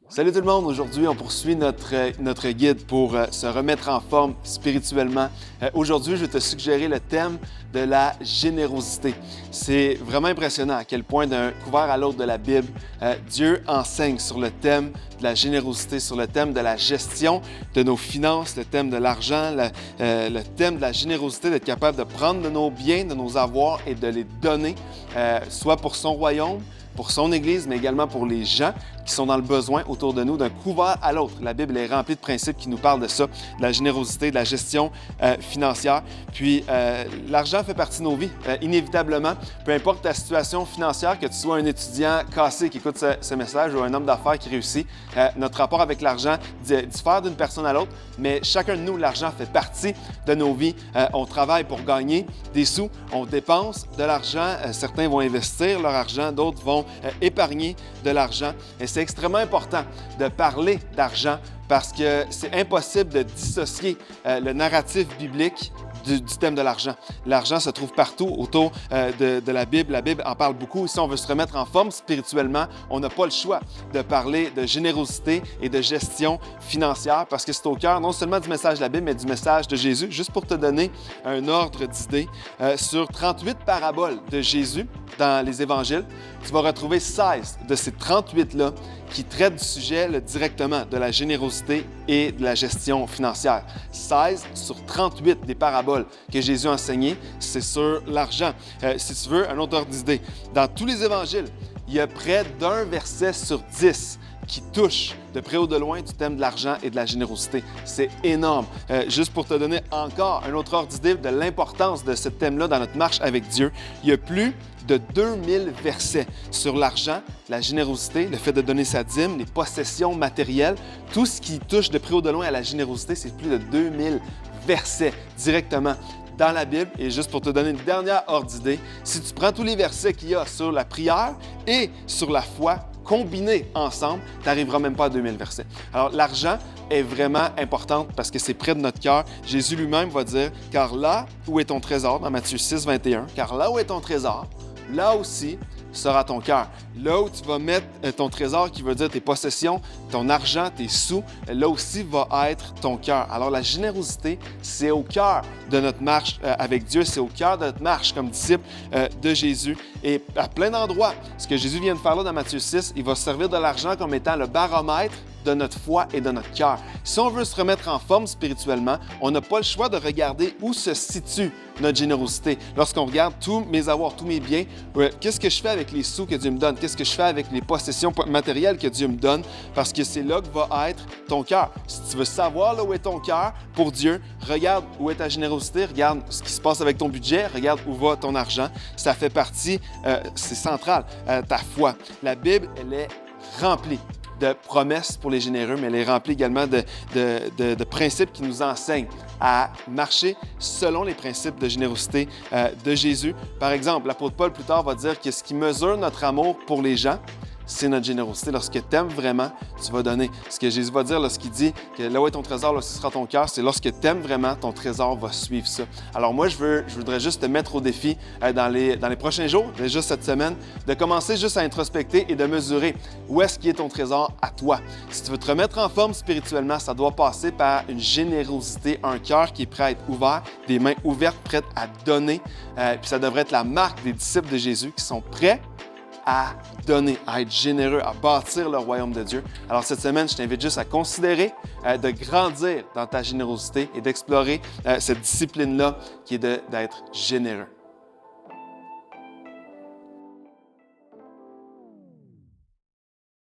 Salut tout le monde! Aujourd'hui, on poursuit notre guide pour se remettre en forme spirituellement. Aujourd'hui, je vais te suggérer le thème de la générosité. C'est vraiment impressionnant à quel point d'un couvert à l'autre de la Bible, Dieu enseigne sur le thème de la générosité, sur le thème de la gestion de nos finances, le thème de l'argent, le thème de la générosité, d'être capable de prendre de nos biens, de nos avoirs et de les donner, soit pour son royaume, pour son Église, mais également pour les gens qui sont dans le besoin autour de nous, d'un couvert à l'autre. La Bible est remplie de principes qui nous parlent de ça, de la générosité, de la gestion financière. Puis, l'argent fait partie de nos vies, inévitablement. Peu importe ta situation financière, que tu sois un étudiant cassé qui écoute ce message ou un homme d'affaires qui réussit, notre rapport avec l'argent diffère d'une personne à l'autre, mais chacun de nous, l'argent fait partie de nos vies. On travaille pour gagner des sous, on dépense de l'argent. Certains vont investir leur argent, d'autres vont épargner de l'argent. Et c'est extrêmement important de parler d'argent parce que c'est impossible de dissocier le narratif biblique du thème de l'argent. L'argent se trouve partout autour de la Bible. La Bible en parle beaucoup. Si on veut se remettre en forme spirituellement, on n'a pas le choix de parler de générosité et de gestion financière parce que c'est au cœur non seulement du message de la Bible, mais du message de Jésus. Juste pour te donner un ordre d'idée, sur 38 paraboles de Jésus dans les évangiles, tu vas retrouver 16 de ces 38-là qui traitent du sujet directement de la générosité et de la gestion financière. 16 sur 38 des paraboles que Jésus a enseignées, c'est sur l'argent. Si tu veux, un autre ordre d'idée, dans tous les évangiles, il y a près d'un verset sur 10 qui touche de près ou de loin du thème de l'argent et de la générosité. C'est énorme. Juste pour te donner encore un autre ordre d'idée de l'importance de ce thème-là dans notre marche avec Dieu, il y a plus de 2000 versets sur l'argent, la générosité, le fait de donner sa dîme, les possessions matérielles. Tout ce qui touche de près ou de loin à la générosité, c'est plus de 2000 versets directement dans la Bible. Et juste pour te donner une dernière ordre d'idée, si tu prends tous les versets qu'il y a sur la prière et sur la foi, combinés ensemble, tu n'arriveras même pas à 2000 versets. Alors, l'argent est vraiment importante parce que c'est près de notre cœur. Jésus lui-même va dire « Car là où est ton trésor », dans Matthieu 6, 21, « Car là où est ton trésor, là aussi sera ton cœur. » Là où tu vas mettre ton trésor, qui veut dire tes possessions, ton argent, tes sous, là aussi va être ton cœur. Alors la générosité, c'est au cœur de notre marche avec Dieu, c'est au cœur de notre marche comme disciple de Jésus. Et à plein d'endroits, ce que Jésus vient de faire là dans Matthieu 6, il va servir de l'argent comme étant le baromètre de notre foi et de notre cœur. Si on veut se remettre en forme spirituellement, on n'a pas le choix de regarder où se situe notre générosité. Lorsqu'on regarde tous mes avoirs, tous mes biens, qu'est-ce que je fais avec les sous que Dieu me donne? Qu'est-ce que je fais avec les possessions matérielles que Dieu me donne? Parce que c'est là que va être ton cœur. Si tu veux savoir là où est ton cœur pour Dieu, regarde où est ta générosité, regarde ce qui se passe avec ton budget, regarde où va ton argent. Ça fait partie, c'est central, ta foi. La Bible, elle est remplie de promesses pour les généreux, mais elle est remplie également de principes qui nous enseignent à marcher selon les principes de générosité de Jésus. Par exemple, l'apôtre Paul, plus tard, va dire que ce qui mesure notre amour pour les gens, c'est notre générosité. Lorsque tu aimes vraiment, tu vas donner. Ce que Jésus va dire lorsqu'il dit que là où est ton trésor, là, ce sera ton cœur, c'est lorsque tu aimes vraiment, ton trésor va suivre ça. Alors moi, je voudrais juste te mettre au défi dans les prochains jours, juste cette semaine, de commencer juste à introspecter et de mesurer où est-ce qu'il est ton trésor à toi. Si tu veux te remettre en forme spirituellement, ça doit passer par une générosité, un cœur qui est prêt à être ouvert, des mains ouvertes, prêtes à donner. Puis ça devrait être la marque des disciples de Jésus qui sont prêts à donner, à être généreux, à bâtir le royaume de Dieu. Alors cette semaine, je t'invite juste à considérer de grandir dans ta générosité et d'explorer cette discipline-là qui est d'être généreux.